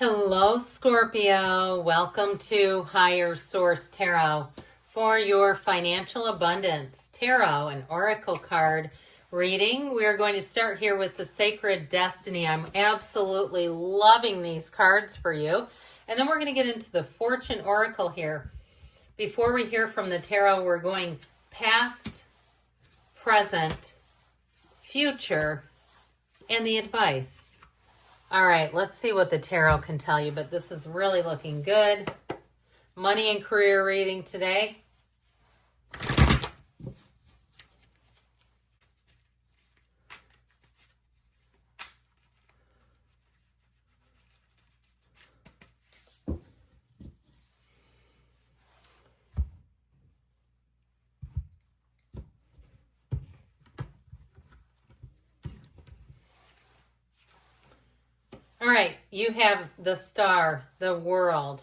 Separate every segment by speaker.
Speaker 1: Hello, Scorpio. Welcome to Higher Source Tarot for your financial abundance tarot and oracle card reading. We are going to start here with the Sacred Destiny. I'm absolutely loving these cards for you. And then we're going to get into the Fortune Oracle here. Before we hear from the tarot, we're going past, present, future, and the advice. All right, let's see what the tarot can tell you, but this is really looking good. Money and career reading today. All right, you have the Star, the World,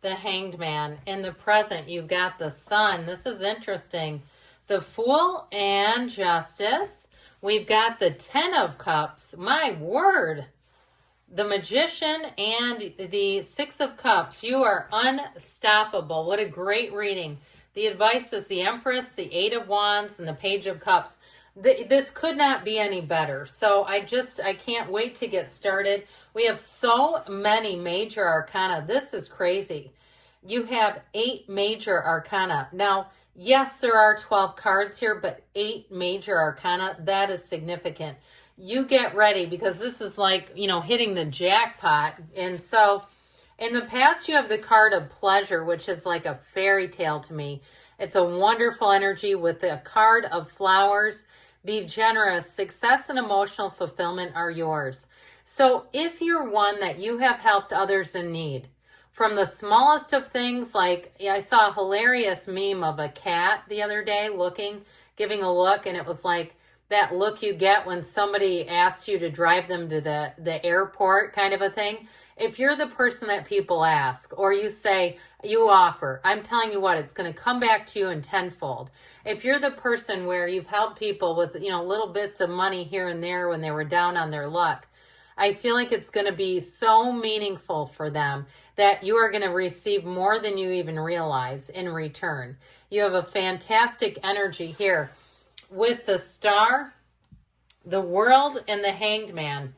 Speaker 1: the Hanged Man. In the present, you've got the Sun. This is interesting. The Fool and Justice. We've got the Ten of Cups. My word. The Magician and the Six of Cups. You are unstoppable. What a great reading. The advice is the Empress, the Eight of Wands, and the Page of Cups. This could not be any better. So I can't wait to get started. We have so many major arcana. This is crazy. You have 8 major arcana. Now, yes, there are 12 cards here, but 8 major arcana, that is significant. You get ready because this is like, hitting the jackpot. And so in the past, you have the card of pleasure, which is like a fairy tale to me. It's a wonderful energy with the card of flowers. Be generous. Success and emotional fulfillment are yours. So if you're one that you have helped others in need, from the smallest of things, like I saw a hilarious meme of a cat the other day giving a look, and it was like that look you get when somebody asks you to drive them to the airport kind of a thing. If you're the person that people ask, or you say, you offer, I'm telling you what, it's going to come back to you in tenfold. If you're the person where you've helped people with, little bits of money here and there when they were down on their luck, I feel like it's going to be so meaningful for them that you are going to receive more than you even realize in return. You have a fantastic energy here with the Star, the World, and the Hanged Man.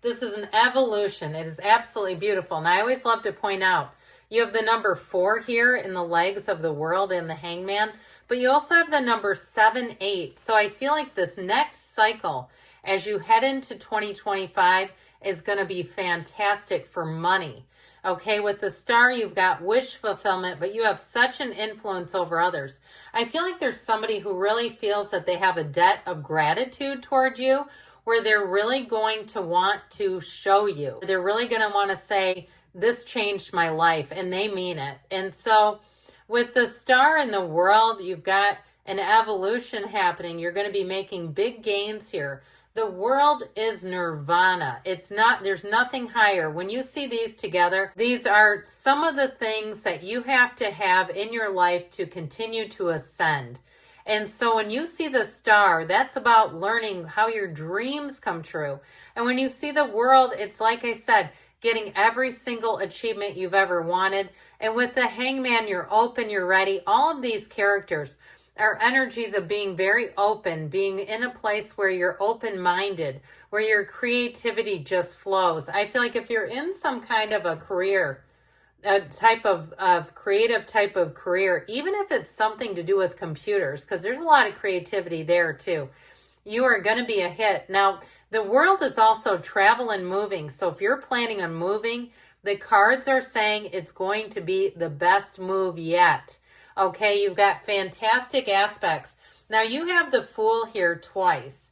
Speaker 1: This is an evolution. It is absolutely beautiful. And I always love to point out, you have the number 4 here in the legs of the World and the Hangman, but you also have the number 7, 8. So I feel like this next cycle, as you head into 2025, is going to be fantastic for money. Okay, with the Star, you've got wish fulfillment, but you have such an influence over others. I feel like there's somebody who really feels that they have a debt of gratitude toward you, where they're really going to want to show you. They're really going to want to say, this changed my life, and they mean it. And so with the Star in the World, you've got an evolution happening. You're going to be making big gains here. The World is nirvana. There's nothing higher. When you see these together, these are some of the things that you have to have in your life to continue to ascend. And so when you see the Star, that's about learning how your dreams come true. And when you see the World, it's like I said, getting every single achievement you've ever wanted. And with the Hangman, you're open, you're ready. All of these characters are energies of being very open, being in a place where you're open-minded, where your creativity just flows. I feel like if you're in some kind of a career, a type of creative type of career, even if it's something to do with computers, because there's a lot of creativity there too, you are going to be a hit. Now, the World is also travel and moving. So if you're planning on moving, the cards are saying it's going to be the best move yet. Okay, you've got fantastic aspects. Now, you have the Fool here twice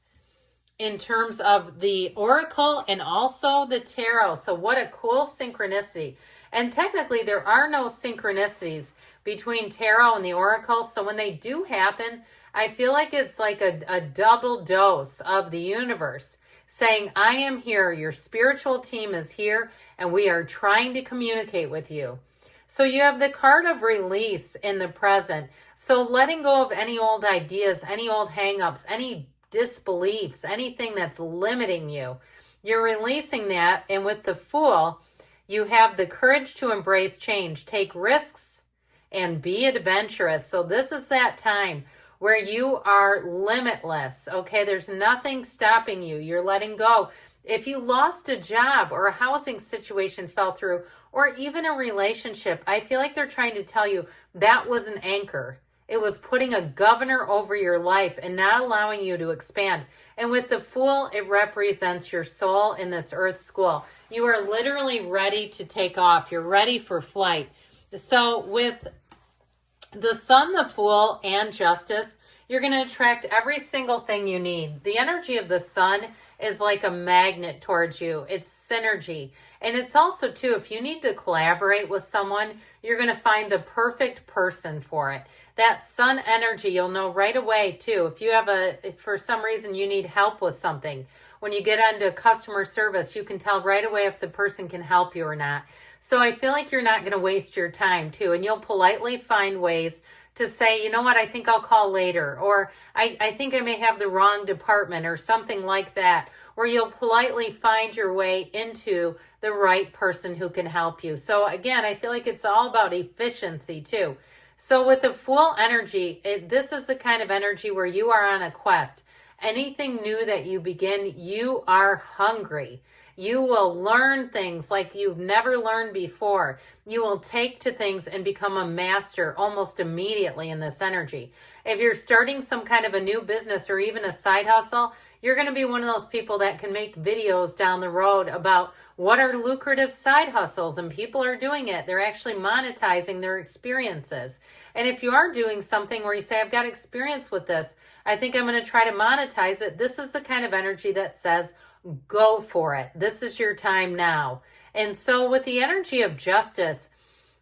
Speaker 1: in terms of the Oracle and also the Tarot. So what a cool synchronicity. And technically, there are no synchronicities between Tarot and the Oracle. So when they do happen, I feel like it's like a double dose of the universe saying, I am here, your spiritual team is here, and we are trying to communicate with you. So you have the card of release in the present. So letting go of any old ideas, any old hangups, any disbeliefs, anything that's limiting you. You're releasing that. And with the Fool, you have the courage to embrace change, take risks, and be adventurous. So this is that time where you are limitless, okay? There's nothing stopping you. You're letting go. If you lost a job or a housing situation fell through, or even a relationship, I feel like they're trying to tell you that was an anchor. It was putting a governor over your life and not allowing you to expand. And with the Fool, it represents your soul in this earth school. You are literally ready to take off. You're ready for flight. So with the Sun, the Fool, and Justice, you're going to attract every single thing you need. The energy of the Sun is like a magnet towards you. It's synergy. And it's also, too, if you need to collaborate with someone, you're going to find the perfect person for it. That Sun energy, you'll know right away, too. If you have if for some reason you need help with something, when you get onto customer service, you can tell right away if the person can help you or not. So I feel like you're not going to waste your time, too. And you'll politely find ways to say, you know what, I think I'll call later. Or I think I may have the wrong department or something like that. Where you'll politely find your way into the right person who can help you. So again, I feel like it's all about efficiency, too. So with the Fool energy, this is the kind of energy where you are on a quest. Anything new that you begin, you are hungry. You will learn things like you've never learned before. You will take to things and become a master almost immediately in this energy. If you're starting some kind of a new business or even a side hustle, you're going to be one of those people that can make videos down the road about what are lucrative side hustles, and people are doing it. They're actually monetizing their experiences. And if you are doing something where you say, I've got experience with this, I think I'm going to try to monetize it. This is the kind of energy that says, go for it. This is your time now. And so with the energy of Justice,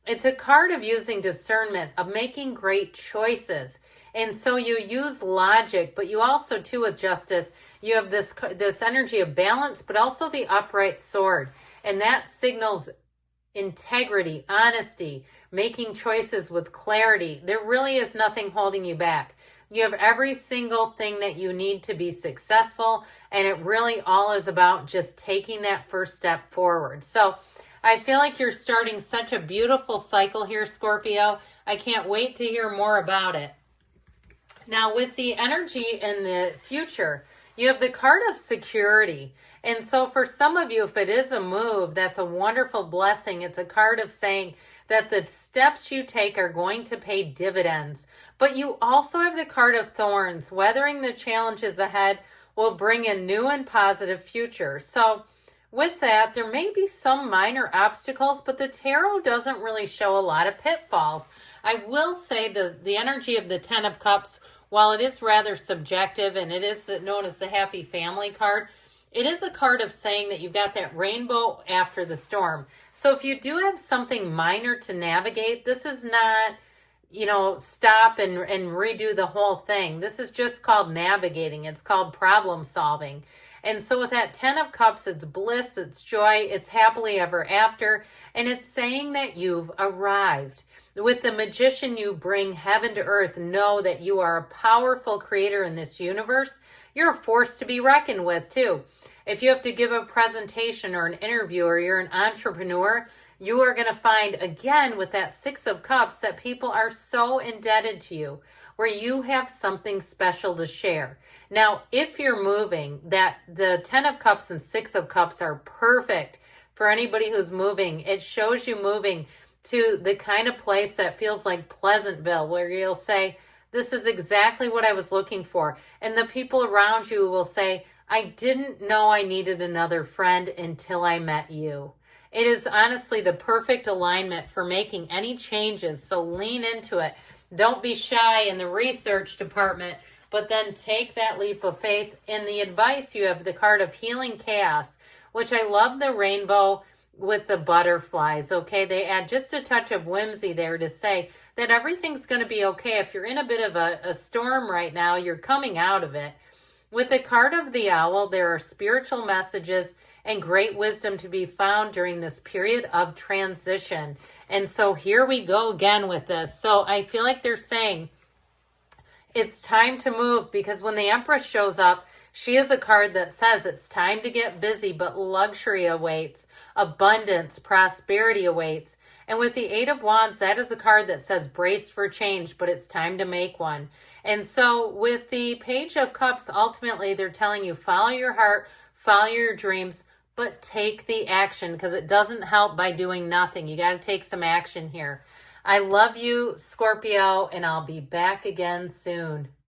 Speaker 1: it's a card of using discernment, of making great choices. And so you use logic, but you also, too, with Justice, you have this energy of balance, but also the upright sword. And that signals integrity, honesty, making choices with clarity. There really is nothing holding you back. You have every single thing that you need to be successful, and it really all is about just taking that first step forward. So I feel like you're starting such a beautiful cycle here, Scorpio. I can't wait to hear more about it. Now, with the energy in the future, you have the card of security. And so for some of you, if it is a move, that's a wonderful blessing. It's a card of saying that the steps you take are going to pay dividends. But you also have the card of Thorns. Weathering the challenges ahead will bring a new and positive future. So with that, there may be some minor obstacles, but the tarot doesn't really show a lot of pitfalls. I will say the energy of the Ten of Cups, while it is rather subjective and it is known as the Happy Family card, it is a card of saying that you've got that rainbow after the storm. So if you do have something minor to navigate, this is not, stop and redo the whole thing. This is just called navigating. It's called problem solving. And so with that Ten of Cups, it's bliss, it's joy, it's happily ever after, and it's saying that you've arrived. With the Magician, you bring heaven to earth. Know that you are a powerful creator in this universe. You're a force to be reckoned with, too. If you have to give a presentation or an interview, or you're an entrepreneur, you are going to find, again, with that Six of Cups, that people are so indebted to you, where you have something special to share. Now, if you're moving, that the Ten of Cups and Six of Cups are perfect for anybody who's moving. It shows you moving to the kind of place that feels like Pleasantville, where you'll say, this is exactly what I was looking for. And the people around you will say, I didn't know I needed another friend until I met you. It is honestly the perfect alignment for making any changes. So lean into it. Don't be shy in the research department, but then take that leap of faith. In the advice, you have the card of Healing Chaos, which I love the rainbow with the butterflies, okay? They add just a touch of whimsy there to say that everything's going to be okay. If you're in a bit of a storm right now, you're coming out of it. With the card of the Owl, there are spiritual messages and great wisdom to be found during this period of transition. And so here we go again with this. So I feel like they're saying it's time to move, because when the Empress shows up, She is a card that says it's time to get busy, but luxury awaits, abundance, prosperity awaits. And with the Eight of Wands, that is a card that says brace for change, but it's time to make one. And so with the Page of Cups, ultimately, they're telling you follow your heart, follow your dreams, but take the action, because it doesn't help by doing nothing. You got to take some action here. I love you, Scorpio, and I'll be back again soon.